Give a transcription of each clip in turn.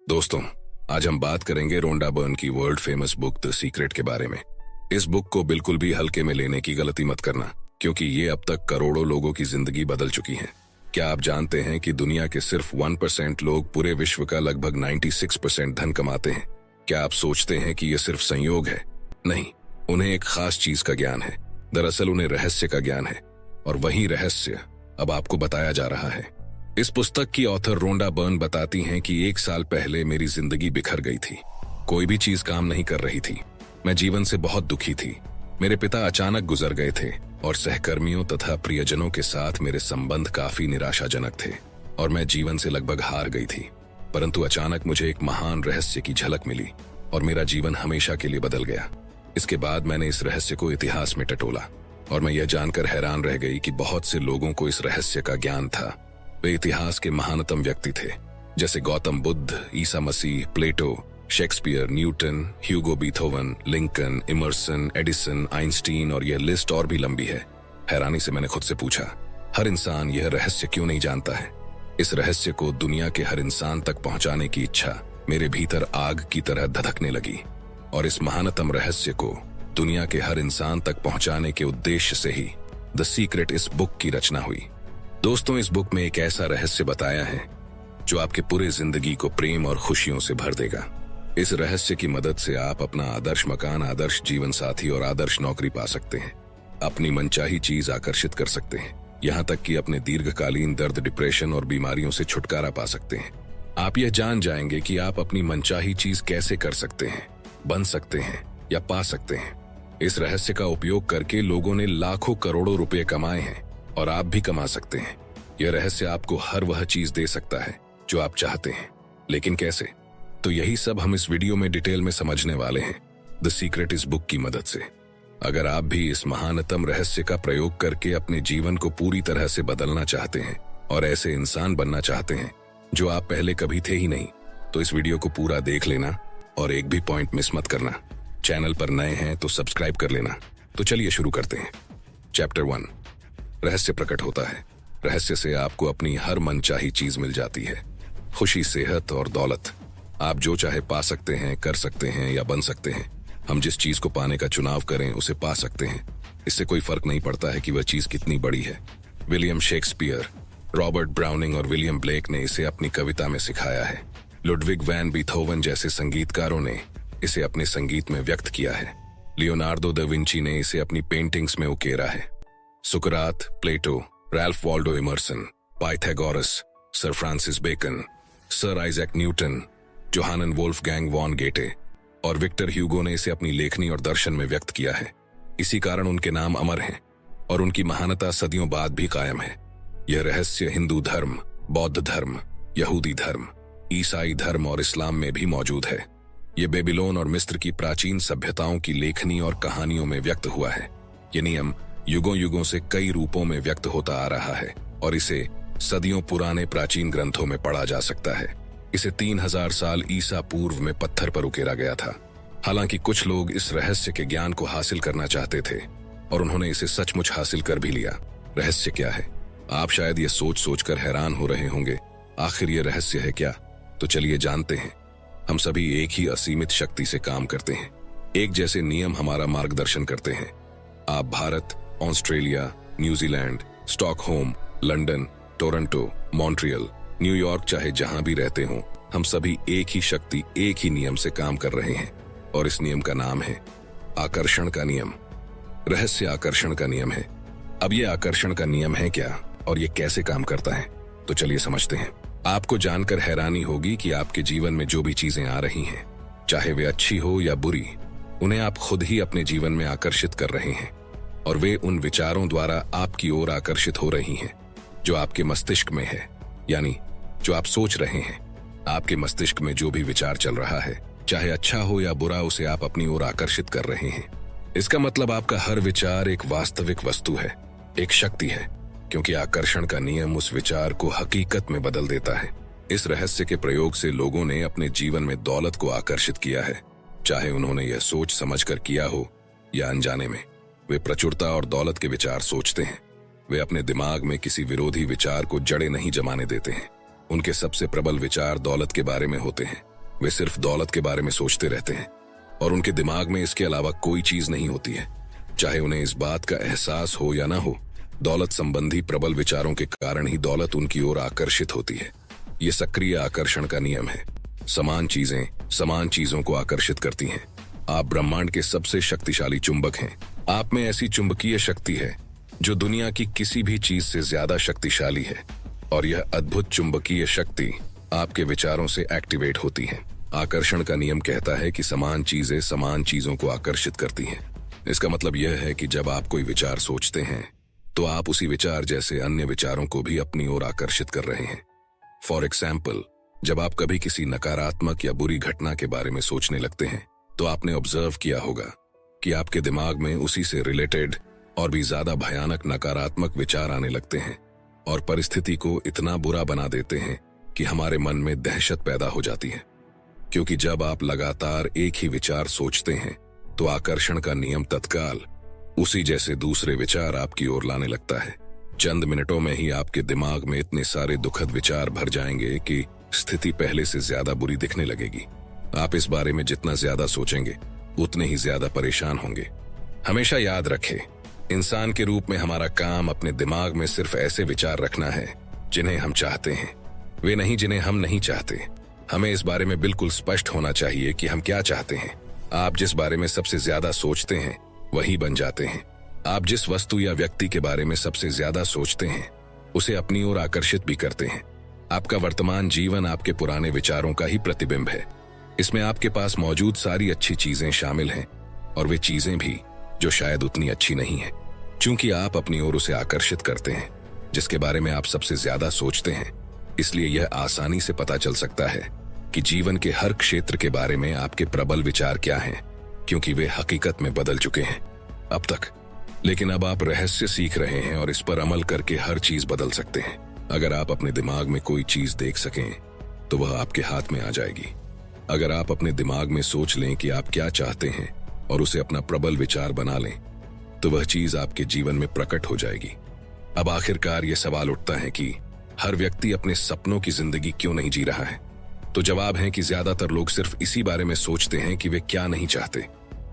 दोस्तों, आज हम बात करेंगे रोंडा बर्न की world famous book the secret के बारे में। इस बुक को बिल्कुल भी हल्के में लेने की गलती मत करना, क्योंकि ये अब तक करोड़ों लोगों की जिंदगी बदल चुकी है। क्या आप जानते हैं कि दुनिया के सिर्फ 1% लोग पूरे विश्व का लगभग 96% धन कमाते हैं? क्या आप सोचते हैं कि यह सिर्फ संयोग है? नहीं, उन्हें एक खास चीज का ज्ञान है। दरअसल उन्हें रहस्य का ज्ञान है, और वही रहस्य अब आपको बताया जा रहा है। इस पुस्तक की ऑथर रोंडा बर्न बताती हैं कि 1 साल पहले मेरी जिंदगी बिखर गई थी। कोई भी चीज काम नहीं कर रही थी। मैं जीवन से बहुत दुखी थी। मेरे पिता अचानक गुजर गए थे और सहकर्मियों तथा प्रियजनों के साथ मेरे संबंध काफी निराशाजनक थे और मैं जीवन से लगभग हार गई थी। परंतु अचानक मुझे एक महान रहस्य की झलक मिली और मेरा जीवन हमेशा के लिए बदल गया। इसके बाद मैंने इस रहस्य को इतिहास में टटोला और मैं यह जानकर हैरान रह गई कि बहुत से लोगों को इस रहस्य का ज्ञान था। वे इतिहास के महानतम व्यक्ति थे, जैसे गौतम बुद्ध, ईसा मसीह, Plato, Shakespeare, Newton, Hugo Beethoven, Lincoln, Emerson, Edison, Einstein, और यह लिस्ट और भी लंबी है। हैरानी से मैंने खुद से पूछा, हर इंसान यह रहस्य क्यों नहीं जानता है? इस रहस्य को दुनिया के हर इंसान तक पहुंचाने की इच्छा मेरे भीतर आग की तरह धधकने लगी, और इस महानतम रहस्य को दुनिया के हर इंसान तक पहुंचाने के उद्देश्य से ही द सीक्रेट इस बुक की रचना हुई। दोस्तों, इस बुक में एक ऐसा रहस्य बताया है जो आपके पूरे जिंदगी को प्रेम और खुशियों से भर देगा। इस रहस्य की मदद से आप अपना आदर्श मकान, आदर्श जीवन साथी और आदर्श नौकरी पा सकते हैं। अपनी मनचाही चीज आकर्षित कर सकते हैं, यहाँ तक कि अपने दीर्घकालीन दर्द, डिप्रेशन और बीमारियों से छुटकारा पा सकते हैं। आप यह जान जाएंगे कि आप अपनी मनचाही चीज कैसे कर सकते हैं, बन सकते हैं या पा सकते हैं। इस रहस्य का उपयोग करके लोगों ने लाखों करोड़ों रुपए कमाए हैं और आप भी कमा सकते हैं। यह रहस्य आपको हर वह चीज दे सकता है जो आप चाहते हैं, लेकिन कैसे? तो यही सब हम इस वीडियो में डिटेल में समझने वाले हैं द सीक्रेट इस बुक की मदद से। अगर आप भी इस महानतम रहस्य का प्रयोग करके अपने जीवन को पूरी तरह से बदलना चाहते हैं और ऐसे इंसान बनना चाहते हैं जो आप पहले कभी थे ही नहीं, तो इस वीडियो को पूरा देख लेना और एक भी पॉइंट मिस मत करना। चैनल पर नए हैं तो सब्सक्राइब कर लेना। तो चलिए शुरू करते हैं। चैप्टर 1, रहस्य प्रकट होता है। रहस्य से आपको अपनी हर मनचाही चीज मिल जाती है। खुशी, सेहत और दौलत। आप जो चाहे पा सकते हैं, कर सकते हैं या बन सकते हैं। हम जिस चीज को पाने का चुनाव करें उसे पा सकते हैं। इससे कोई फर्क नहीं पड़ता है कि वह चीज कितनी बड़ी है। विलियम शेक्सपियर, रॉबर्ट ब्राउनिंग और विलियम ब्लेक ने इसे अपनी कविता में सिखाया है। लुडविग वैन बीथोवन जैसे संगीतकारों ने इसे अपने संगीत में व्यक्त किया है। लियोनार्डो दा विंची ने इसे अपनी पेंटिंग्स में उकेरा है। सुकरात, Plato, Ralph Waldo Emerson, Pythagoras, Sir Francis Bacon, Sir Isaac Newton, Johann Wolfgang von Goethe और विक्टर ह्यूगो ने इसे अपनी लेखनी और दर्शन में व्यक्त किया है। इसी कारण उनके नाम अमर हैं और उनकी महानता सदियों बाद भी कायम है। यह रहस्य हिंदू धर्म, बौद्ध धर्म, यहूदी धर्म, ईसाई धर्म और इस्लाम में भी मौजूद है। यह बेबीलोन और मिस्र की प्राचीन सभ्यताओं की लेखनी और कहानियों में व्यक्त हुआ है। ये नियम युगों युगों से कई रूपों में व्यक्त होता आ रहा है और इसे सदियों पुराने प्राचीन ग्रंथों में पढ़ा जा सकता है। इसे 3000 साल ईसा पूर्व में पत्थर पर उकेरा गया था। हालांकि कुछ लोग इस रहस्य के ज्ञान को हासिल करना चाहते थे और उन्होंने इसे सचमुच हासिल कर भी लिया। रहस्य क्या है? आप शायद ये सोच सोचकर हैरान हो रहे होंगे, आखिर ये रहस्य है क्या? तो चलिए जानते हैं। हम सभी एक ही असीमित शक्ति से काम करते हैं। एक जैसे नियम हमारा मार्गदर्शन करते हैं। आप Bharat, Australia, New Zealand, Stockholm, London, Toronto, Montreal, New York, चाहे जहां भी रहते हों, हम सभी एक ही शक्ति, एक ही नियम से काम कर रहे हैं और इस नियम का नाम है आकर्षण का नियम। रहस्य आकर्षण का नियम है। अब यह आकर्षण का नियम है क्या और यह कैसे काम करता है? तो चलिए समझते हैं। आपको जानकर हैरानी होगी कि आपके जीवन में जो भी चीजें आ रही हैं, चाहे वे अच्छी हो या बुरी, उन्हें आप खुद ही अपने जीवन में आकर्षित कर रहे हैं और वे उन विचारों द्वारा आपकी ओर आकर्षित हो रही हैं जो आपके मस्तिष्क में है। यानी जो आप सोच रहे हैं, आपके मस्तिष्क में जो भी विचार चल रहा है, चाहे अच्छा हो या बुरा, उसे आप अपनी ओर आकर्षित कर रहे हैं। इसका मतलब आपका हर विचार एक वास्तविक वस्तु है, एक शक्ति है, क्योंकि आकर्षण का नियम उस विचार को हकीकत में बदल देता है। इस रहस्य के प्रयोग से लोगों ने अपने जीवन में दौलत को आकर्षित किया है, चाहे उन्होंने यह सोच समझकर किया हो या अनजाने में। वे प्रचुरता और दौलत के विचार सोचते हैं। वे अपने दिमाग में किसी विरोधी विचार को जड़ें नहीं जमाने देते हैं। उनके सबसे प्रबल विचार दौलत के बारे में होते हैं। वे सिर्फ दौलत के बारे में सोचते रहते हैं और उनके दिमाग में इसके अलावा कोई चीज नहीं होती है। चाहे उन्हें इस बात का एहसास हो या ना हो, दौलत संबंधी प्रबल विचारों के कारण ही दौलत उनकी ओर आकर्षित होती है। ये सक्रिय आकर्षण का नियम है। समान चीजें समान चीजों को आकर्षित करती हैं। आप ब्रह्मांड के सबसे शक्तिशाली चुंबक हैं। आप में ऐसी चुंबकीय शक्ति है जो दुनिया की किसी भी चीज से ज्यादा शक्तिशाली है, और यह अद्भुत चुंबकीय शक्ति आपके विचारों से एक्टिवेट होती है। आकर्षण का नियम कहता है कि समान चीजें समान चीजों को आकर्षित करती हैं। इसका मतलब यह है कि जब आप कोई विचार सोचते हैं तो आप उसी विचार जैसे अन्य विचारों को भी अपनी ओर आकर्षित कर रहे हैं। फॉर एग्जाम्पल, जब आप कभी किसी नकारात्मक या बुरी घटना के बारे में सोचने लगते हैं तो आपने ऑब्जर्व किया होगा कि आपके दिमाग में उसी से रिलेटेड और भी ज्यादा भयानक नकारात्मक विचार आने लगते हैं और परिस्थिति को इतना बुरा बना देते हैं कि हमारे मन में दहशत पैदा हो जाती है। क्योंकि जब आप लगातार एक ही विचार सोचते हैं तो आकर्षण का नियम तत्काल उसी जैसे दूसरे विचार आपकी ओर लाने लगता है। चंद मिनटों में ही आपके दिमाग में इतने सारे दुखद विचार भर जाएंगे कि स्थिति पहले से ज्यादा बुरी दिखने लगेगी। आप इस बारे में जितना ज्यादा सोचेंगे उतने ही ज्यादा परेशान होंगे। हमेशा याद रखें, इंसान के रूप में हमारा काम अपने दिमाग में सिर्फ ऐसे विचार रखना है जिन्हें हम चाहते हैं, वे नहीं जिन्हें हम नहीं चाहते। हमें इस बारे में बिल्कुल स्पष्ट होना चाहिए कि हम क्या चाहते हैं। आप जिस बारे में सबसे ज्यादा सोचते हैं वही बन जाते हैं। आप जिस वस्तु या व्यक्ति के बारे में सबसे ज्यादा सोचते हैं उसे अपनी ओर आकर्षित भी करते हैं। आपका वर्तमान जीवन आपके पुराने विचारों का ही प्रतिबिंब है। इसमें आपके पास मौजूद सारी अच्छी चीजें शामिल हैं और वे चीजें भी जो शायद उतनी अच्छी नहीं है। क्योंकि आप अपनी ओर उसे आकर्षित करते हैं जिसके बारे में आप सबसे ज्यादा सोचते हैं, इसलिए यह आसानी से पता चल सकता है कि जीवन के हर क्षेत्र के बारे में आपके प्रबल विचार क्या हैं, क्योंकि वे हकीकत में बदल चुके हैं अब तक। लेकिन अब आप रहस्य सीख रहे हैं और इस पर अमल करके हर चीज बदल सकते हैं। अगर आप अपने दिमाग में कोई चीज देख सकें तो वह आपके हाथ में आ जाएगी। अगर आप अपने दिमाग में सोच लें कि आप क्या चाहते हैं और उसे अपना प्रबल विचार बना लें तो वह चीज आपके जीवन में प्रकट हो जाएगी। अब आखिरकार यह सवाल उठता है कि हर व्यक्ति अपने सपनों की जिंदगी क्यों नहीं जी रहा है? तो जवाब है कि ज्यादातर लोग सिर्फ इसी बारे में सोचते हैं कि वे क्या नहीं चाहते।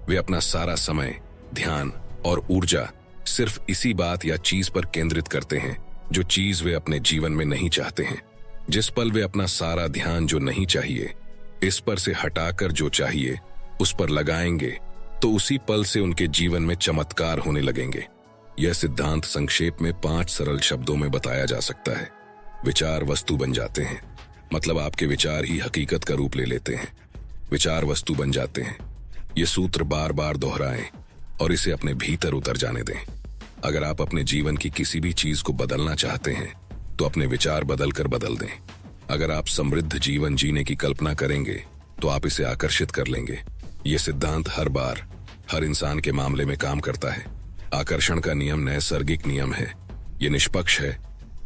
वे अपना सारा समय, ध्यान और ऊर्जा सिर्फ इसी बात या चीज पर केंद्रित करते हैं जो चीज वे अपने जीवन में नहीं चाहते हैं। जिस पल वे अपना सारा ध्यान जो नहीं चाहिए इस पर से हटाकर जो चाहिए उस पर लगाएंगे तो उसी पल से उनके जीवन में चमत्कार होने लगेंगे। यह सिद्धांत संक्षेप में 5 सरल शब्दों में बताया जा सकता है। विचार वस्तु बन जाते हैं, मतलब आपके विचार ही हकीकत का रूप ले लेते हैं। विचार वस्तु बन जाते हैं। ये सूत्र बार बार दोहराएं और इसे अपने भीतर उतर जाने दें। अगर आप अपने जीवन की किसी भी चीज को बदलना चाहते हैं तो अपने विचार बदलकर बदल दें। अगर आप समृद्ध जीवन जीने की कल्पना करेंगे तो आप इसे आकर्षित कर लेंगे। यह सिद्धांत हर बार हर इंसान के मामले में काम करता है। आकर्षण का नियम नैसर्गिक नियम है। यह निष्पक्ष है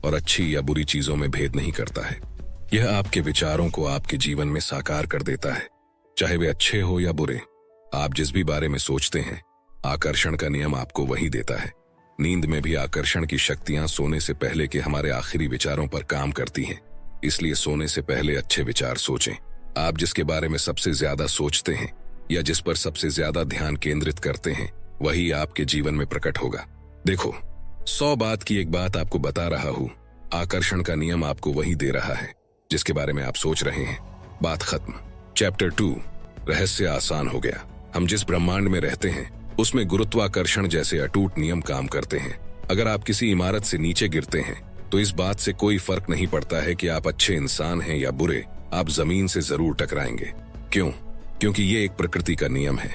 और अच्छी या बुरी चीजों में भेद नहीं करता है। यह आपके विचारों को आपके जीवन में साकार कर देता है, चाहे वे अच्छे हो या बुरे। आप जिस भी बारे में सोचते हैं आकर्षण का नियम आपको वही देता है। नींद में भी आकर्षण की शक्तियां सोने से पहले के हमारे आखिरी विचारों पर काम करती हैं। इसलिए सोने से पहले अच्छे विचार सोचें। आप जिसके बारे में सबसे ज्यादा सोचते हैं या जिस पर सबसे ज्यादा ध्यान केंद्रित करते हैं वही आपके जीवन में प्रकट होगा। देखो, 100 बात की एक बात आपको बता रहा हूं। आकर्षण का नियम आपको वही दे रहा है जिसके बारे में आप सोच रहे हैं। बात खत्म। चैप्टर 2, रहस्य आसान हो गया। हम जिस ब्रह्मांड में रहते हैं उसमें गुरुत्वाकर्षण जैसे अटूट नियम काम करते हैं। अगर आप किसी इमारत से नीचे गिरते हैं तो इस बात से कोई फर्क नहीं पड़ता है कि आप अच्छे इंसान हैं या बुरे, आप जमीन से जरूर टकराएंगे। क्यों? क्योंकि ये एक प्रकृति का नियम है।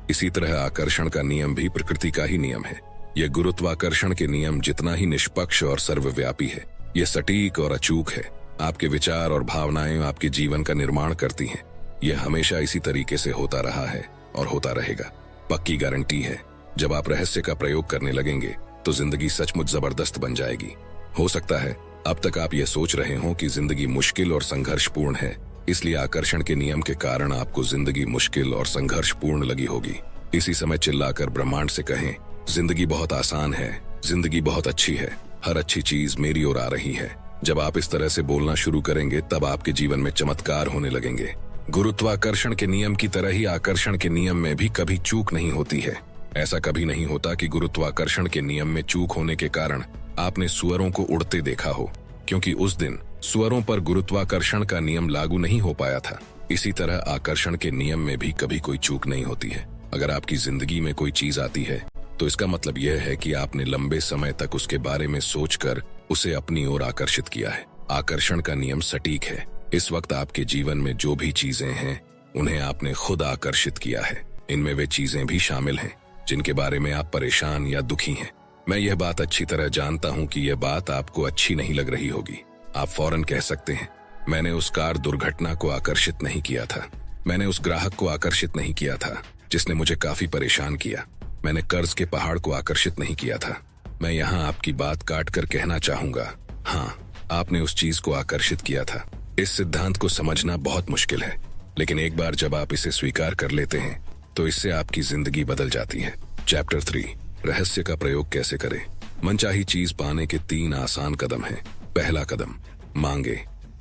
इसी तरह आकर्षण का नियम भी प्रकृति का ही नियम है। यह गुरुत्वाकर्षण के नियम जितना ही निष्पक्ष और सर्वव्यापी है, यह सटीक और अचूक है। आपके विचार और भावनाएं आपके जीवन का निर्माण करती हैं। यह हमेशा इसी तरीके से होता रहा है और होता रहेगा। पक्की गारंटी है, जब आप रहस्य का प्रयोग करने लगेंगे तो जिंदगी सचमुच जबरदस्त बन जाएगी। हो सकता है अब तक आप यह सोच रहे हो कि जिंदगी मुश्किल और संघर्षपूर्ण है, इसलिए आकर्षण के नियम के कारण आपको जिंदगी मुश्किल और संघर्षपूर्ण लगी होगी। इसी समय चिल्लाकर ब्रह्मांड से कहें, जिंदगी बहुत आसान है, जिंदगी बहुत अच्छी है, हर अच्छी चीज मेरी ओर आ रही है। जब आप इस तरह से बोलना शुरू करेंगे तब आपके जीवन में चमत्कार होने लगेंगे। गुरुत्वाकर्षण के नियम की तरह ही आकर्षण के नियम में भी कभी चूक नहीं होती है। ऐसा कभी नहीं होता कि गुरुत्वाकर्षण के नियम में चूक होने के कारण आपने सूअरों को उड़ते देखा हो, क्योंकि उस दिन सूअरों पर गुरुत्वाकर्षण का नियम लागू नहीं हो पाया था। इसी तरह आकर्षण के नियम में भी कभी कोई चूक नहीं होती है। अगर आपकी जिंदगी में कोई चीज आती है तो इसका मतलब यह है कि आपने लंबे समय तक उसके बारे में सोचकर उसे अपनी ओर आकर्षित किया है। आकर्षण का नियम सटीक है। इस वक्त आपके जीवन में जो भी चीजें हैं उन्हें आपने खुद आकर्षित किया है। इनमें वे चीजें भी शामिल हैं जिनके बारे में आप परेशान या दुखी हैं। मैं यह बात अच्छी तरह जानता हूं कि यह बात आपको अच्छी नहीं लग रही होगी। आप फौरन कह सकते हैं, मैंने उस कार दुर्घटना को आकर्षित नहीं किया था, मैंने उस ग्राहक को आकर्षित नहीं किया था जिसने मुझे काफी परेशान किया, मैंने कर्ज के पहाड़ को आकर्षित नहीं किया था। मैं यहाँ आपकी बात काट कर कहना चाहूंगा, हाँ, आपने उस चीज को आकर्षित किया था। इस सिद्धांत को समझना बहुत मुश्किल है, लेकिन एक बार जब आप इसे स्वीकार कर लेते हैं तो इससे आपकी जिंदगी बदल जाती है। चैप्टर 3, रहस्य का प्रयोग कैसे करें। मनचाही चीज पाने के 3 आसान कदम हैं। पहला कदम, मांगे।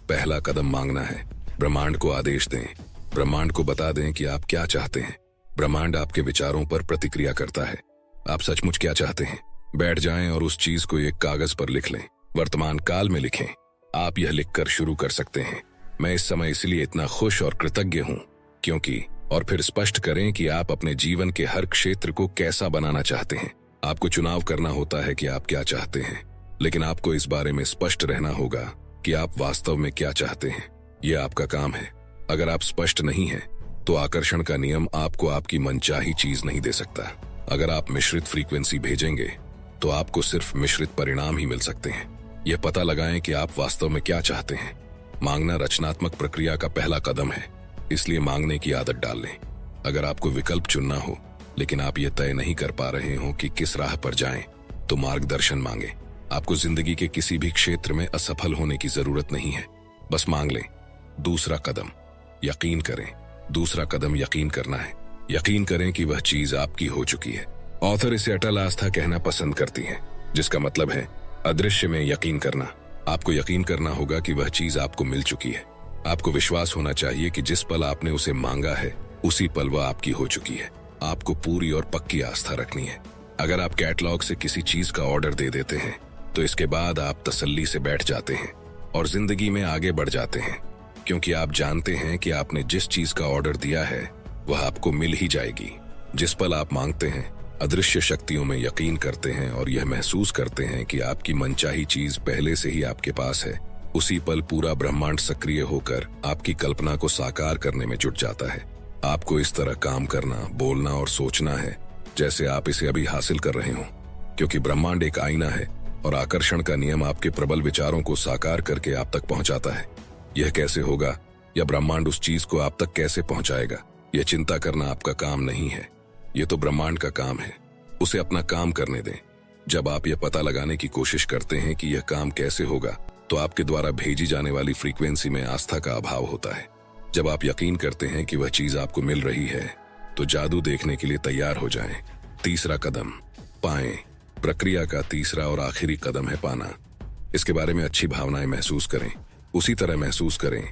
पहला कदम मांगना है। ब्रह्मांड को आदेश दें। ब्रह्मांड को बता दें कि आप क्या चाहते हैं। ब्रह्मांड आपके विचारों पर प्रतिक्रिया करता है। आप सचमुच क्या चाहते हैं? बैठ जाएं और उस चीज को एक कागज पर लिख लें। वर्तमान काल में लिखें। आप यह लिखकर शुरू कर सकते हैं, मैं इस समय इसलिए इतना खुश और कृतज्ञ हूं क्योंकि, और फिर स्पष्ट करें कि आप अपने जीवन के हर क्षेत्र को कैसा बनाना चाहते हैं। आपको चुनाव करना होता है कि आप क्या चाहते हैं, लेकिन आपको इस बारे में स्पष्ट रहना होगा कि आप वास्तव में क्या चाहते हैं। यह आपका काम है। अगर आप स्पष्ट नहीं हैं, तो आकर्षण का नियम आपको आपकी मनचाही चीज नहीं दे सकता। अगर आप मिश्रित फ्रीक्वेंसी भेजेंगे तो आपको सिर्फ मिश्रित परिणाम ही मिल सकते हैं। यह पता लगाएं कि आप वास्तव में क्या चाहते हैं। मांगना रचनात्मक प्रक्रिया का पहला कदम है, इसलिए मांगने की आदत डाल लें। अगर आपको विकल्प चुनना हो लेकिन आप यह तय नहीं कर पा रहे हो कि किस राह पर जाएं, तो मार्गदर्शन मांगे। आपको जिंदगी के किसी भी क्षेत्र में असफल होने की जरूरत नहीं है, बस मांग लें। दूसरा कदम, यकीन करें। दूसरा कदम यकीन करना है। यकीन करें कि वह चीज आपकी हो चुकी है। ऑथर इसे अटल आस्था कहना पसंद करती है, जिसका मतलब है अदृश्य में यकीन करना। आपको यकीन करना होगा कि वह चीज आपको मिल चुकी है। आपको विश्वास होना चाहिए कि जिस पल आपने उसे मांगा है उसी पल वह आपकी हो चुकी है। आपको पूरी और पक्की आस्था रखनी है। अगर आप कैटलॉग से किसी चीज का ऑर्डर दे देते हैं तो इसके बाद आप तसल्ली से बैठ जाते हैं और जिंदगी में आगे बढ़ जाते हैं, क्योंकि आप जानते हैं कि आपने जिस चीज का ऑर्डर दिया है वह आपको मिल ही जाएगी। जिस पल आप मांगते हैं, अदृश्य शक्तियों में यकीन करते हैं और यह महसूस करते हैं कि आपकी मनचाही चीज पहले से ही आपके पास है, उसी पल पूरा ब्रह्मांड सक्रिय होकर आपकी कल्पना को साकार करने में जुट जाता है। आपको इस तरह काम करना, बोलना और सोचना है जैसे आप इसे अभी हासिल कर रहे हो, क्योंकि ब्रह्मांड एक आईना है और आकर्षण का नियम आपके प्रबल विचारों को साकार करके आप तक पहुंचाता है। यह कैसे होगा या ब्रह्मांड उस चीज को आप तक कैसे पहुंचाएगा, यह चिंता करना आपका काम नहीं है। यह तो ब्रह्मांड का काम है। उसे अपना काम करने दें। जब आप यह पता लगाने की कोशिश करते हैं कि यह काम कैसे होगा, तो आपके द्वारा भेजी जाने वाली फ्रीक्वेंसी में आस्था का अभाव होता है। जब आप यकीन करते हैं कि वह चीज आपको मिल रही है, तो जादू देखने के लिए तैयार हो जाएं। तीसरा कदम, पाएं। प्रक्रिया का तीसरा और आखिरी कदम है पाना। इसके बारे में अच्छी भावनाएं महसूस करें। उसी तरह महसूस करें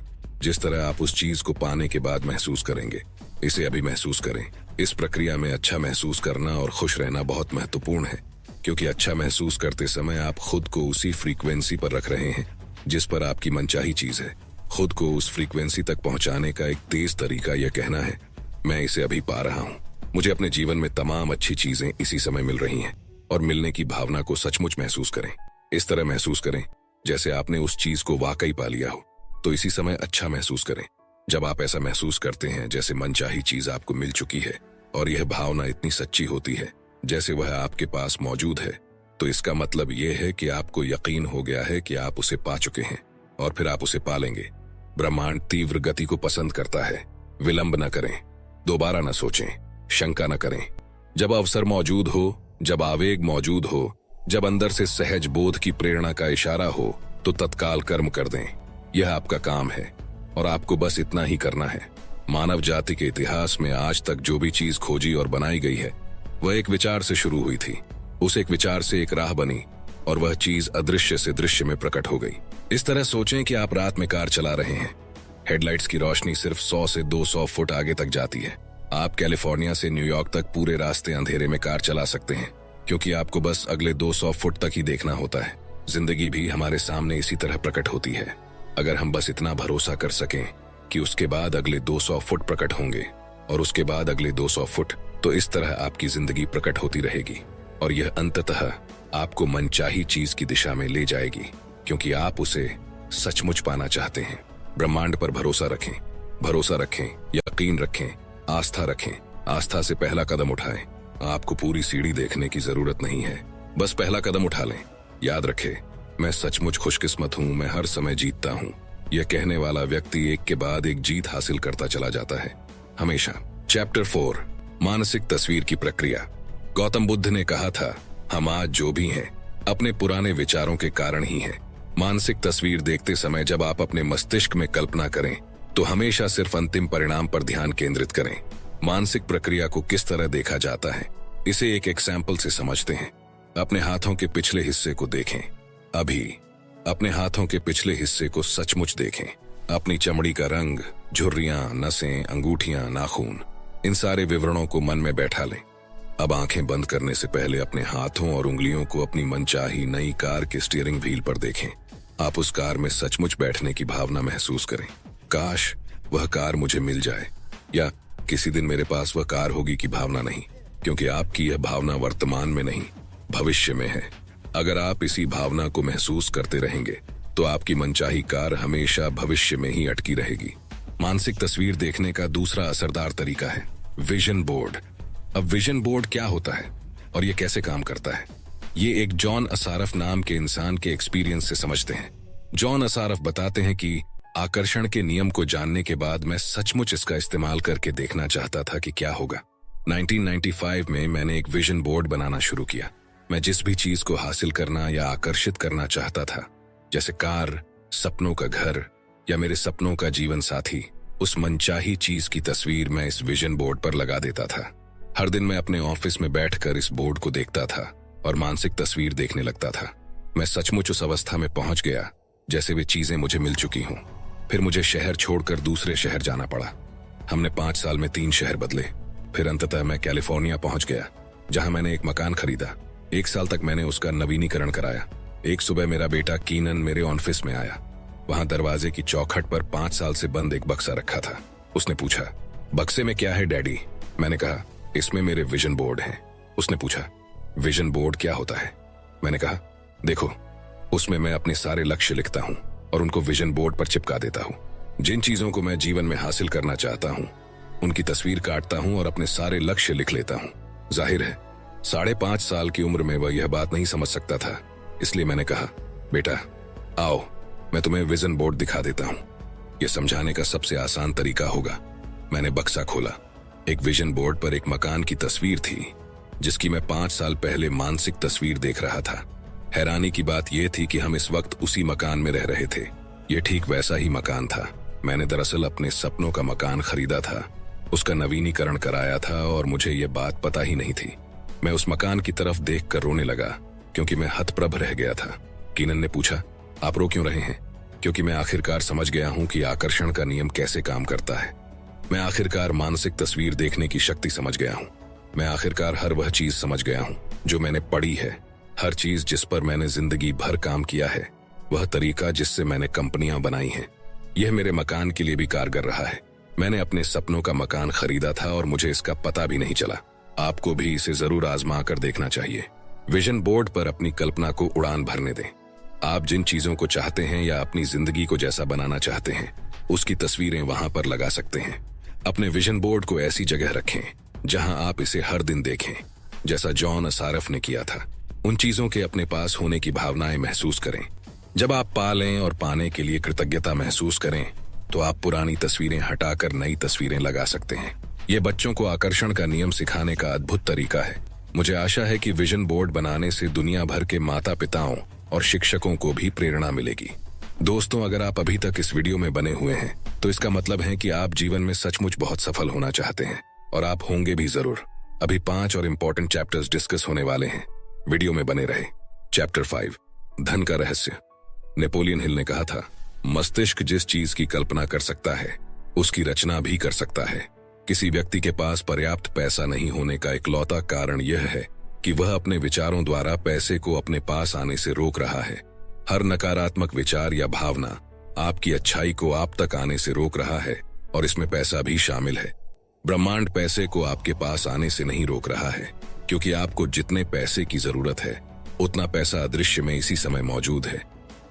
जिस तरह आप उस चीज को पाने के बाद महसूस करेंगे। इसे अभी महसूस करें। इस प्रक्रिया में अच्छा महसूस करना और खुश रहना बहुत महत्वपूर्ण है, क्योंकि अच्छा महसूस करते समय आप खुद को उसी फ्रीक्वेंसी पर रख रहे हैं जिस पर आपकी मनचाही चीज है। खुद को उस फ्रीक्वेंसी तक पहुंचाने का एक तेज तरीका यह कहना है, मैं इसे अभी पा रहा हूं। मुझे अपने जीवन में तमाम अच्छी चीजें इसी समय मिल रही हैं। और मिलने की भावना को सचमुच महसूस करें। इस तरह महसूस करें जैसे आपने उस चीज को वाकई पा लिया हो। तो इसी समय अच्छा महसूस करें। जब आप ऐसा महसूस करते हैं जैसे मनचाही चीज आपको मिल चुकी है और यह भावना इतनी सच्ची होती है जैसे वह आपके पास मौजूद है, तो इसका मतलब यह है कि आपको यकीन हो गया है कि आप उसे पा चुके हैं और फिर आप उसे पालेंगे। ब्रह्मांड तीव्र गति को पसंद करता है। विलंब न करें, दोबारा न सोचें, शंका न करें। जब अवसर मौजूद हो, जब आवेग मौजूद हो, जब अंदर से सहज बोध की प्रेरणा का इशारा हो, तो तत्काल कर्म कर दें। यह आपका काम है और आपको बस इतना ही करना है। मानव जाति के इतिहास में आज तक जो भी चीज खोजी और बनाई गई है वह एक विचार से शुरू हुई थी। उस एक विचार से एक राह बनी और वह चीज अदृश्य से दृश्य में प्रकट हो गई। इस तरह सोचें कि आप रात में कार चला रहे हैं। हेडलाइट्स की रोशनी सिर्फ 100 से 200 फुट आगे तक जाती है। आप कैलिफोर्निया से न्यूयॉर्क तक पूरे रास्ते अंधेरे में कार चला सकते हैं, क्योंकि आपको बस अगले 200 फुट तक ही देखना होता है। जिंदगी भी हमारे सामने इसी तरह प्रकट होती है। अगर हम बस इतना भरोसा कर सकें कि उसके बाद अगले 200 फुट प्रकट होंगे और उसके बाद अगले 200 फुट, तो इस तरह आपकी जिंदगी प्रकट होती रहेगी और यह अंततः आपको मनचाही चीज की दिशा में ले जाएगी, क्योंकि आप उसे सचमुच पाना चाहते हैं। ब्रह्मांड पर भरोसा रखें, यकीन रखें, आस्था रखें। आस्था से पहला कदम उठाएं। आपको पूरी सीढ़ी देखने की जरूरत नहीं है, बस पहला कदम उठा लें। याद रखें, मैं सचमुच खुशकिस्मत हूं, मैं हर समय जीतता हूं। यह कहने वाला व्यक्ति एक के बाद एक जीत हासिल करता चला जाता है, हमेशा। चैप्टर 4, मानसिक तस्वीर की प्रक्रिया। गौतम बुद्ध ने कहा था, हम आज जो भी हैं अपने पुराने विचारों के कारण ही हैं। मानसिक तस्वीर देखते समय जब आप अपने मस्तिष्क में कल्पना करें तो हमेशा सिर्फ अंतिम परिणाम पर ध्यान केंद्रित करें। मानसिक प्रक्रिया को किस तरह देखा जाता है, इसे एक एग्जाम्पल से समझते हैं। अपने हाथों के पिछले हिस्से को देखें। अभी अपने हाथों के पिछले हिस्से को सचमुच देखें। अपनी चमड़ी का रंग, झुर्रियां, नसें, अंगूठियां, नाखून, इन सारे विवरणों को मन में बैठा लें। अब आंखें बंद करने से पहले अपने हाथों और उंगलियों को अपनी मनचाही नई कार के स्टीयरिंग व्हील पर देखें। आप उस कार में सचमुच बैठने की भावना महसूस करें। काश वह कार मुझे मिल जाए, या किसी दिन मेरे पास वह कार होगी की भावना नहीं, क्योंकि आपकी यह भावना वर्तमान में नहीं, भविष्य में है। अगर आप इसी भावना को महसूस करते रहेंगे तो आपकी मनचाही कार हमेशा भविष्य में ही अटकी रहेगी। मानसिक तस्वीर देखने का दूसरा असरदार तरीका है विजन बोर्ड। अब विजन बोर्ड क्या होता है और ये कैसे काम करता है, ये एक जॉन असारफ नाम के इंसान के एक्सपीरियंस से समझते हैं। जॉन असारफ बताते हैं कि आकर्षण के नियम को जानने के बाद मैं सचमुच इसका इस्तेमाल करके देखना चाहता था कि क्या होगा। 1995 में मैंने एक विजन बोर्ड बनाना शुरू किया। मैं जिस भी चीज को हासिल करना या आकर्षित करना चाहता था, जैसे कार, सपनों का घर या मेरे सपनों का जीवन साथी, उस मनचाही चीज की तस्वीर मैं इस विजन बोर्ड पर लगा देता था। हर दिन मैं अपने ऑफिस में बैठकर इस बोर्ड को देखता था और मानसिक तस्वीर देखने लगता था। मैं सचमुच उस अवस्था में पहुंच गया जैसे वे चीजें मुझे मिल चुकी हों। फिर मुझे शहर छोड़कर दूसरे शहर जाना पड़ा। हमने 5 साल में 3 शहर बदले। फिर अंततः मैं कैलिफोर्निया पहुंच गया, जहां मैंने एक मकान खरीदा। 1 साल तक मैंने उसका नवीनीकरण कराया। एक सुबह मेरा बेटा कीनन मेरे ऑफिस में आया। वहां दरवाजे की चौखट पर 5 साल से बंद एक बक्सा रखा था। उसने पूछा, बक्से में क्या है डैडी? मैंने कहा, इसमें मेरे विजन बोर्ड हैं। उसने पूछा, विजन बोर्ड क्या होता है? मैंने कहा, देखो, उसमें मैं अपने सारे लक्ष्य लिखता हूं और उनको विजन बोर्ड पर चिपका देता हूं। जिन चीजों को मैं जीवन में हासिल करना चाहता हूं उनकी तस्वीर काटता हूं और अपने सारे लक्ष्य लिख लेता हूं। जाहिर है 5.5 साल की उम्र में वह यह बात नहीं समझ सकता था, इसलिए मैंने कहा, बेटा आओ, मैं तुम्हें विजन बोर्ड दिखा देता हूं। यह समझाने का सबसे आसान तरीका होगा। मैंने बक्सा खोला। एक विजन बोर्ड पर एक मकान की तस्वीर थी जिसकी मैं 5 साल पहले मानसिक तस्वीर देख रहा था। हैरानी की बात यह थी कि हम इस वक्त उसी मकान में रह रहे थे। यह ठीक वैसा ही मकान था। मैंने दरअसल अपने सपनों का मकान खरीदा था, उसका नवीनीकरण कराया था और मुझे यह बात पता ही नहीं थी। मैं उस मकान की तरफ देखकर रोने लगा क्योंकि मैं हतप्रभ रह गया था। कीनन ने पूछा, आप रो क्यों रहे हैं? क्योंकि मैं आखिरकार समझ गया हूं कि आकर्षण का नियम कैसे काम करता है। मैं आखिरकार मानसिक तस्वीर देखने की शक्ति समझ गया हूं। मैं आखिरकार हर वह चीज समझ गया हूं जो मैंने पढ़ी है, हर चीज जिस पर मैंने जिंदगी भर काम किया है, वह तरीका जिससे मैंने कंपनियां बनाई हैं। यह मेरे मकान के लिए भी कारगर रहा है। मैंने अपने सपनों का मकान खरीदा था और मुझे इसका पता भी नहीं चला। आपको भी इसे जरूर आजमा कर देखना चाहिए। विजन बोर्ड पर अपनी कल्पना को उड़ान भरने दें। आप जिन चीजों को चाहते हैं या अपनी जिंदगी को जैसा बनाना चाहते हैं, उसकी तस्वीरें वहां पर लगा सकते हैं। अपने विजन बोर्ड को ऐसी जगह रखें जहां आप इसे हर दिन देखें, जैसा जॉन असारफ ने किया था। उन चीजों के अपने पास होने की भावनाएं महसूस करें। जब आप पालें और पाने के लिए कृतज्ञता महसूस करें तो आप पुरानी तस्वीरें हटाकर नई तस्वीरें लगा सकते हैं। ये बच्चों को आकर्षण का नियम सिखाने का अद्भुत तरीका है। मुझे आशा है कि विजन बोर्ड बनाने से दुनिया भर के माता पिताओं और शिक्षकों को भी प्रेरणा मिलेगी। दोस्तों, अगर आप अभी तक इस वीडियो में बने हुए हैं तो इसका मतलब है कि आप जीवन में सचमुच बहुत सफल होना चाहते हैं, और आप होंगे भी जरूर। अभी 5 और इम्पोर्टेंट चैप्टर्स डिस्कस होने वाले हैं। वीडियो में बने रहे। चैप्टर 5, धन का रहस्य। नेपोलियन हिल ने कहा था, मस्तिष्क जिस चीज की कल्पना कर सकता है उसकी रचना भी कर सकता है। किसी व्यक्ति के पास पर्याप्त पैसा नहीं होने का इकलौता कारण यह है कि वह अपने विचारों द्वारा पैसे को अपने पास आने से रोक रहा है। हर नकारात्मक विचार या भावना आपकी अच्छाई को आप तक आने से रोक रहा है और इसमें पैसा भी शामिल है। ब्रह्मांड पैसे को आपके पास आने से नहीं रोक रहा है, क्योंकि आपको जितने पैसे की जरूरत है उतना पैसा अदृश्य में इसी समय मौजूद है।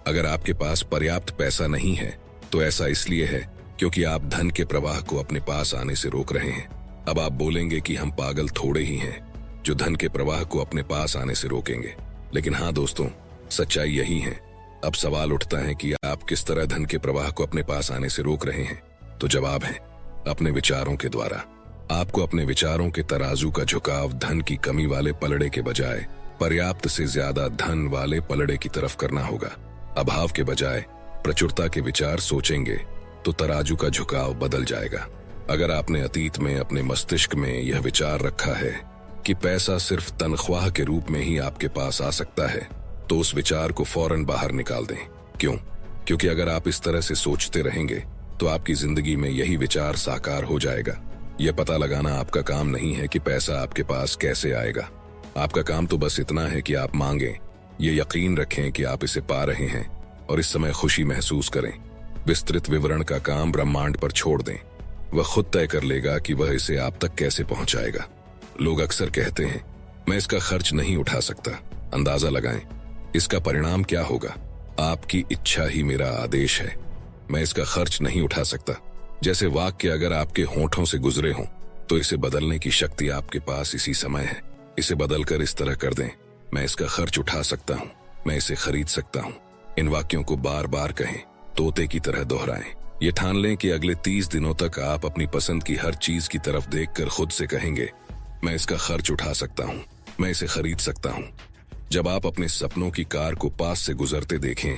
अगर आपके पास पर्याप्त पैसा नहीं है तो ऐसा इसलिए है क्योंकि आप धन के प्रवाह को अपने पास आने से रोक रहे हैं। अब आप बोलेंगे कि हम पागल थोड़े ही हैं जो धन के प्रवाह को अपने पास आने से रोकेंगे, लेकिन हाँ दोस्तों, सच्चाई यही है। अब सवाल उठता है कि आप किस तरह धन के प्रवाह को अपने पास आने से रोक रहे हैं। तो जवाब है अपने विचारों के द्वारा। आपको अपने विचारों के तराजू का झुकाव धन की कमी वाले पलड़े के बजाय पर्याप्त से ज्यादा धन वाले पलड़े की तरफ करना होगा। अभाव के बजाय प्रचुरता के विचार सोचेंगे तो तराजू का झुकाव बदल जाएगा। अगर आपने अतीत में अपने मस्तिष्क में यह विचार रखा है कि पैसा सिर्फ तनख्वाह के रूप में ही आपके पास आ सकता है, तो उस विचार को फौरन बाहर निकाल दें। क्यों? क्योंकि अगर आप इस तरह से सोचते रहेंगे तो आपकी जिंदगी में यही विचार साकार हो जाएगा। यह पता लगाना आपका काम नहीं है कि पैसा आपके पास कैसे आएगा। आपका काम तो बस इतना है कि आप मांगें, ये यकीन रखें कि आप इसे पा रहे हैं और इस समय खुशी महसूस करें। विस्तृत विवरण का काम ब्रह्मांड पर छोड़ दें, वह खुद तय कर लेगा कि वह इसे आप तक कैसे पहुंचाएगा। लोग अक्सर कहते हैं, मैं इसका खर्च नहीं उठा सकता। अंदाजा लगाएं, इसका परिणाम क्या होगा। आपकी इच्छा ही मेरा आदेश है। मैं इसका खर्च नहीं उठा सकता जैसे वाक्य अगर आपके होठों से गुजरे हों तो इसे बदलने की शक्ति आपके पास इसी समय है। इसे बदलकर इस तरह कर दें, मैं इसका खर्च उठा सकता हूँ, मैं इसे खरीद सकता हूँ। इन वाक्यों को बार बार कहें, तोते की तरह दोहराएं। ये ठान लें कि अगले 30 दिनों तक आप अपनी पसंद की हर चीज की तरफ देखकर खुद से कहेंगे, मैं इसका खर्च उठा सकता हूँ, मैं इसे खरीद सकता हूँ। जब आप अपने सपनों की कार को पास से गुजरते देखें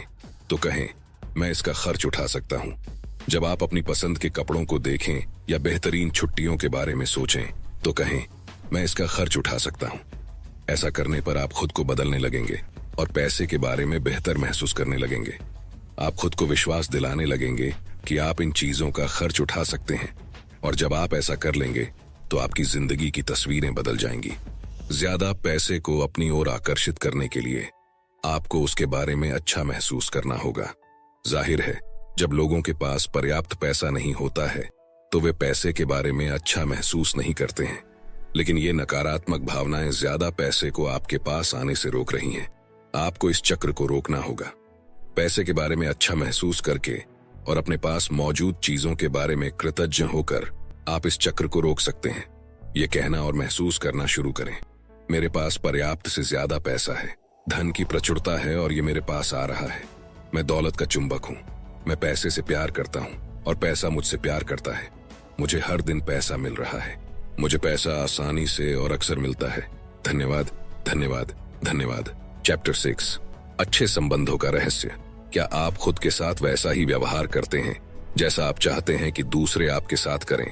तो कहें, मैं इसका खर्च उठा सकता हूँ। जब आप अपनी पसंद के कपड़ों को देखें या बेहतरीन छुट्टियों के बारे में सोचें तो कहें, मैं इसका खर्च उठा सकता हूँ। ऐसा करने पर आप खुद को बदलने लगेंगे और पैसे के बारे में बेहतर महसूस करने लगेंगे। आप खुद को विश्वास दिलाने लगेंगे कि आप इन चीजों का खर्च उठा सकते हैं, और जब आप ऐसा कर लेंगे तो आपकी जिंदगी की तस्वीरें बदल जाएंगी। ज्यादा पैसे को अपनी ओर आकर्षित करने के लिए आपको उसके बारे में अच्छा महसूस करना होगा। जाहिर है, जब लोगों के पास पर्याप्त पैसा नहीं होता है तो वे पैसे के बारे में अच्छा महसूस नहीं करते हैं, लेकिन ये नकारात्मक भावनाएं ज्यादा पैसे को आपके पास आने से रोक रही हैं। आपको इस चक्र को रोकना होगा। पैसे के बारे में अच्छा महसूस करके और अपने पास मौजूद चीजों के बारे में कृतज्ञ होकर आप इस चक्र को रोक सकते हैं। ये कहना और महसूस करना शुरू करें, मेरे पास पर्याप्त से ज्यादा पैसा है, धन की प्रचुरता है और ये मेरे पास आ रहा है। मैं दौलत का चुंबक हूँ, मैं पैसे से प्यार करता हूँ और पैसा मुझसे प्यार करता है। मुझे हर दिन पैसा मिल रहा है, मुझे पैसा आसानी से और अक्सर मिलता है। धन्यवाद, धन्यवाद, धन्यवाद। चैप्टर 6, अच्छे संबंधों का रहस्य। क्या आप खुद के साथ वैसा ही व्यवहार करते हैं जैसा आप चाहते हैं कि दूसरे आपके साथ करें?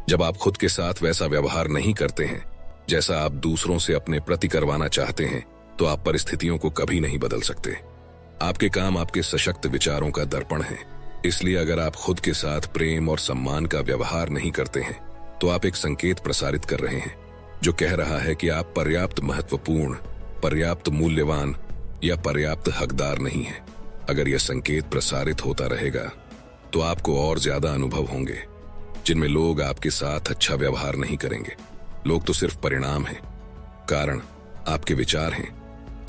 जब आप खुद के साथ वैसा व्यवहार नहीं करते हैं जैसा आप दूसरों से अपने प्रति करवाना चाहते हैं, तो आप परिस्थितियों को कभी नहीं बदल सकते। आपके काम आपके सशक्त विचारों का दर्पण है। इसलिए अगर आप खुद के साथ प्रेम और सम्मान का व्यवहार नहीं करते हैं तो आप एक संकेत प्रसारित कर रहे हैं जो कह रहा है कि आप पर्याप्त महत्वपूर्ण, पर्याप्त मूल्यवान या पर्याप्त हकदार नहीं हैं। अगर यह संकेत प्रसारित होता रहेगा तो आपको और ज्यादा अनुभव होंगे जिनमें लोग आपके साथ अच्छा व्यवहार नहीं करेंगे। लोग तो सिर्फ परिणाम हैं, कारण आपके विचार हैं।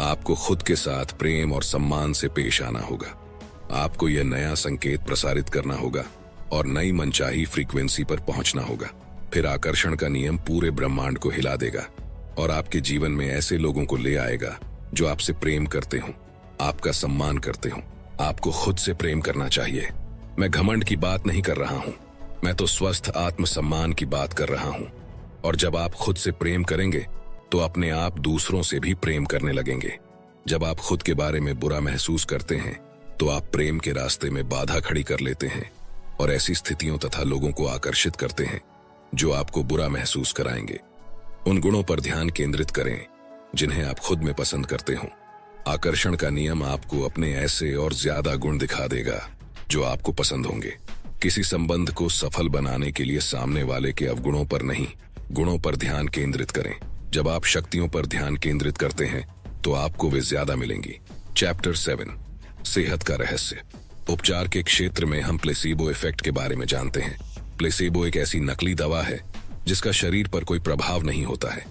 आपको खुद के साथ प्रेम और सम्मान से पेश आना होगा। आपको यह नया संकेत प्रसारित करना होगा और नई मनचाही फ्रीक्वेंसी पर पहुंचना होगा। फिर आकर्षण का नियम पूरे ब्रह्मांड को हिला देगा और आपके जीवन में ऐसे लोगों को ले आएगा जो आपसे प्रेम करते हों, आपका सम्मान करते हों। आपको खुद से प्रेम करना चाहिए। मैं घमंड की बात नहीं कर रहा हूं, मैं तो स्वस्थ आत्मसम्मान की बात कर रहा हूं। और जब आप खुद से प्रेम करेंगे तो अपने आप दूसरों से भी प्रेम करने लगेंगे। जब आप खुद के बारे में बुरा महसूस करते हैं तो आप प्रेम के रास्ते में बाधा खड़ी कर लेते हैं और ऐसी स्थितियों तथा लोगों को आकर्षित करते हैं जो आपको बुरा महसूस कराएंगे। उन गुणों पर ध्यान केंद्रित करें जिन्हें आप खुद में पसंद करते हो। आकर्षण का नियम आपको अपने ऐसे और ज्यादा गुण दिखा देगा जो आपको पसंद होंगे। किसी संबंध को सफल बनाने के लिए सामने वाले के अवगुणों पर नहीं, गुणों पर ध्यान केंद्रित करें। जब आप शक्तियों पर ध्यान केंद्रित करते हैं तो आपको वे ज्यादा मिलेंगी। चैप्टर 7, सेहत का रहस्य। उपचार के क्षेत्र में हम प्लेसीबो इफेक्ट के बारे में जानते हैं। प्लेसीबो एक ऐसी नकली दवा है जिसका शरीर पर कोई प्रभाव नहीं होता है।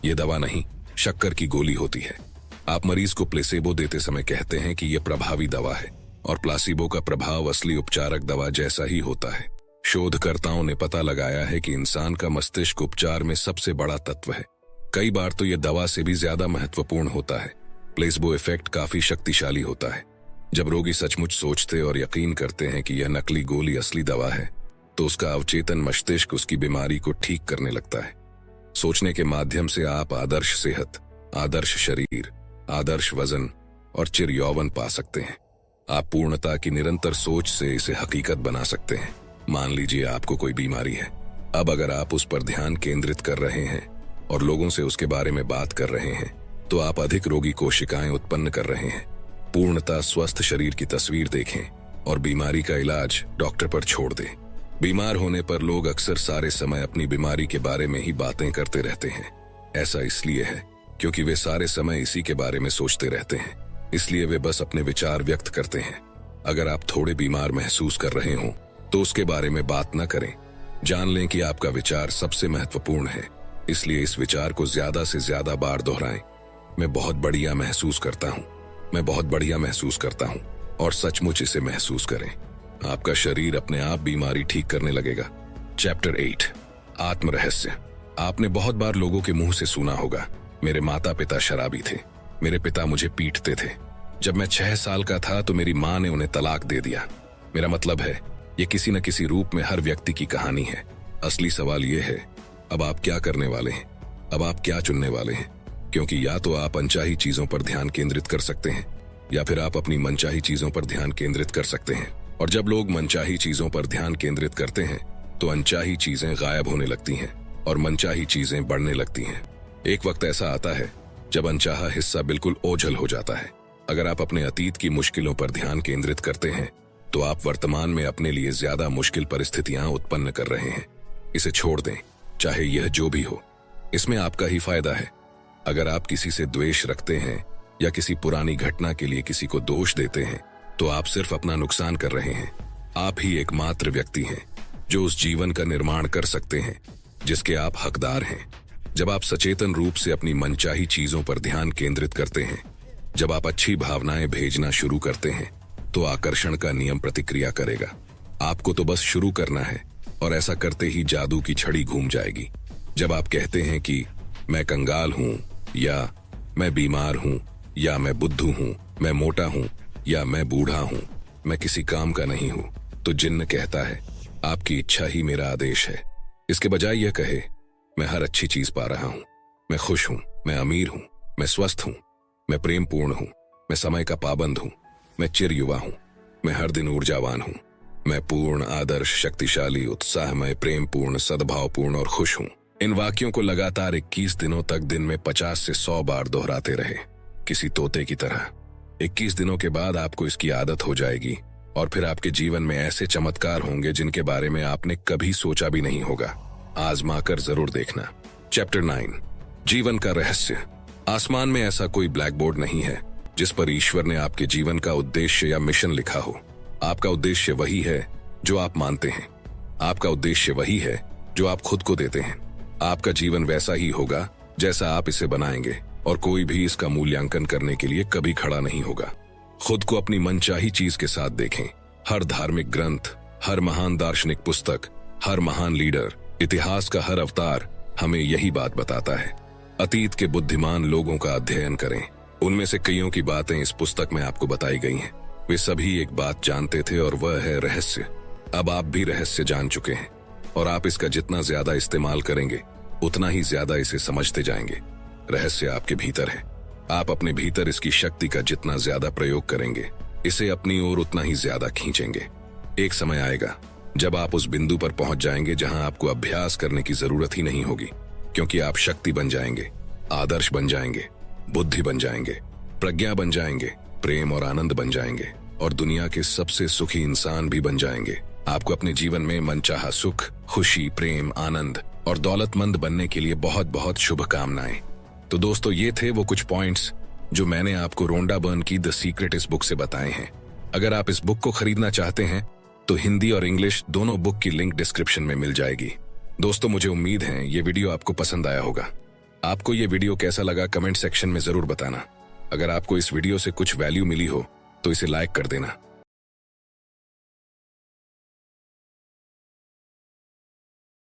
ये दवा नहीं, शक्कर की गोली होती है। आप मरीज को प्लेसीबो देते समय कहते हैं कि यह प्रभावी दवा है, और प्लासीबो का प्रभाव असली उपचारक दवा जैसा ही होता है। शोधकर्ताओं ने पता लगाया है कि इंसान का मस्तिष्क उपचार में सबसे बड़ा तत्व है। कई बार तो यह दवा से भी ज्यादा महत्वपूर्ण होता है। प्लेसीबो इफेक्ट काफी शक्तिशाली होता है। जब रोगी सचमुच सोचते और यकीन करते हैं कि यह नकली गोली असली दवा है, तो उसका अवचेतन मस्तिष्क उसकी बीमारी को ठीक करने लगता है। सोचने के माध्यम से आप आदर्श सेहत, आदर्श शरीर, आदर्श वजन और चिर यौवन पा सकते हैं। आप पूर्णता की निरंतर सोच से इसे हकीकत बना सकते हैं। मान लीजिए आपको कोई बीमारी है। अब अगर आप उस पर ध्यान केंद्रित कर रहे हैं और लोगों से उसके बारे में बात कर रहे हैं, तो आप अधिक रोगी कोशिकाएं उत्पन्न कर रहे हैं। पूर्णता स्वस्थ शरीर की तस्वीर देखें और बीमारी का इलाज डॉक्टर पर छोड़ दें। बीमार होने पर लोग अक्सर सारे समय अपनी बीमारी के बारे में ही बातें करते रहते हैं। ऐसा इसलिए है क्योंकि वे सारे समय इसी के बारे में सोचते रहते हैं, इसलिए वे बस अपने विचार व्यक्त करते हैं। अगर आप थोड़े बीमार महसूस कर रहे हों तो उसके बारे में बात न करें। जान लें कि आपका विचार सबसे महत्वपूर्ण है, इसलिए इस विचार को ज्यादा से ज्यादा बार दोहराएं। मैं बहुत बढ़िया महसूस करता हूँ, मैं बहुत बढ़िया महसूस करता हूँ, और सचमुच इसे महसूस करें। आपका शरीर अपने आप बीमारी ठीक करने लगेगा। चैप्टर 8, आत्म रहस्य। आपने बहुत बार लोगों के मुंह से सुना होगा, मेरे माता पिता शराबी थे, मेरे पिता मुझे पीटते थे, जब मैं 6 साल का था तो मेरी माँ ने उन्हें तलाक दे दिया। मेरा मतलब है, ये किसी न किसी रूप में हर व्यक्ति की कहानी है। असली सवाल ये है, अब आप क्या करने वाले हैं? अब आप क्या चुनने वाले हैं? क्योंकि या तो आप अनचाही चीजों पर ध्यान केंद्रित कर सकते हैं, या फिर आप अपनी मनचाही चीजों पर ध्यान केंद्रित कर सकते हैं। और जब लोग मनचाही चीजों पर ध्यान केंद्रित करते हैं तो अनचाही चीजें गायब होने लगती हैं और मनचाही चीजें बढ़ने लगती हैं। एक वक्त ऐसा आता है जब अनचाहा हिस्सा बिल्कुल ओझल हो जाता है। अगर आप अपने अतीत की मुश्किलों पर ध्यान केंद्रित करते हैं तो आप वर्तमान में अपने लिए ज्यादा मुश्किल परिस्थितियां उत्पन्न कर रहे हैं। इसे छोड़ दें, चाहे यह जो भी हो, इसमें आपका ही फायदा है। अगर आप किसी से द्वेष रखते हैं या किसी पुरानी घटना के लिए किसी को दोष देते हैं तो आप सिर्फ अपना नुकसान कर रहे हैं। आप ही एकमात्र व्यक्ति हैं जो उस जीवन का निर्माण कर सकते हैं जिसके आप हकदार हैं। जब आप सचेतन रूप से अपनी मनचाही चीजों पर ध्यान केंद्रित करते हैं, जब आप अच्छी भावनाएं भेजना शुरू करते हैं, तो आकर्षण का नियम प्रतिक्रिया करेगा। आपको तो बस शुरू करना है, और ऐसा करते ही जादू की छड़ी घूम जाएगी। जब आप कहते हैं कि मैं कंगाल हूं, या मैं बीमार हूं, या मैं बुद्धू हूं, मैं मोटा हूं, या मैं बूढ़ा हूं, मैं किसी काम का नहीं हूं, तो जिन्न कहता है आपकी इच्छा ही मेरा आदेश है। इसके बजाय यह कहे मैं हर अच्छी चीज पा रहा हूं, मैं खुश हूं, मैं अमीर हूं, मैं स्वस्थ हूं, मैं प्रेम पूर्ण हूं, मैं समय का पाबंद हूं, मैं चिर युवा हूं, मैं हर दिन ऊर्जावान हूं, मैं पूर्ण, आदर्श, शक्तिशाली, उत्साहमय, प्रेम पूर्ण, सद्भावपूर्ण और खुश हूं। इन वाक्यों को लगातार 21 दिनों तक दिन में 50 से 100 बार दोहराते रहे, किसी तोते की तरह। 21 दिनों के बाद आपको इसकी आदत हो जाएगी, और फिर आपके जीवन में ऐसे चमत्कार होंगे जिनके बारे में आपने कभी सोचा भी नहीं होगा। आजमा कर जरूर देखना। चैप्टर 9, जीवन का रहस्य। आसमान में ऐसा कोई ब्लैक बोर्ड नहीं है जिस पर ईश्वर ने आपके जीवन का उद्देश्य या मिशन लिखा हो। आपका उद्देश्य वही है जो आप मानते हैं। आपका उद्देश्य वही है जो आप खुद को देते हैं। आपका जीवन वैसा ही होगा जैसा आप इसे बनाएंगे, और कोई भी इसका मूल्यांकन करने के लिए कभी खड़ा नहीं होगा। खुद को अपनी मनचाही चीज के साथ देखें। हर धार्मिक ग्रंथ, हर महान दार्शनिक पुस्तक, हर महान लीडर, इतिहास का हर अवतार हमें यही बात बताता है। अतीत के बुद्धिमान लोगों का अध्ययन करें। उनमें से कईयों की बातें इस पुस्तक में आपको बताई गई हैं। वे सभी एक बात जानते थे, और वह है रहस्य। अब आप भी रहस्य जान चुके हैं, और आप इसका जितना ज्यादा इस्तेमाल करेंगे उतना ही ज्यादा इसे समझते जाएंगे। रहस्य आपके भीतर है। आप अपने भीतर इसकी शक्ति का जितना ज्यादा प्रयोग करेंगे, इसे अपनी ओर उतना ही ज्यादा खींचेंगे। एक समय आएगा जब आप उस बिंदु पर पहुंच जाएंगे जहां आपको अभ्यास करने की जरूरत ही नहीं होगी, क्योंकि आप शक्ति बन जाएंगे, आदर्श बन जाएंगे, बुद्धि बन जाएंगे, प्रज्ञा बन जाएंगे, प्रेम और आनंद बन जाएंगे, और दुनिया के सबसे सुखी इंसान भी बन जाएंगे। आपको अपने जीवन में मनचाहा सुख, खुशी, प्रेम, आनंद और दौलतमंद बनने के लिए बहुत बहुत शुभकामनाएं। तो दोस्तों, ये थे वो कुछ पॉइंट्स जो मैंने आपको रोंडा बर्न की द सीक्रेट इस बुक से बताए हैं। अगर आप इस बुक को खरीदना चाहते हैं तो हिंदी और इंग्लिश दोनों बुक की लिंक डिस्क्रिप्शन में मिल जाएगी। दोस्तों, मुझे उम्मीद है ये वीडियो आपको पसंद आया होगा। आपको ये वीडियो कैसा लगा कमेंट सेक्शन में जरूर बताना। अगर आपको इस वीडियो से कुछ वैल्यू मिली हो तो इसे लाइक कर देना।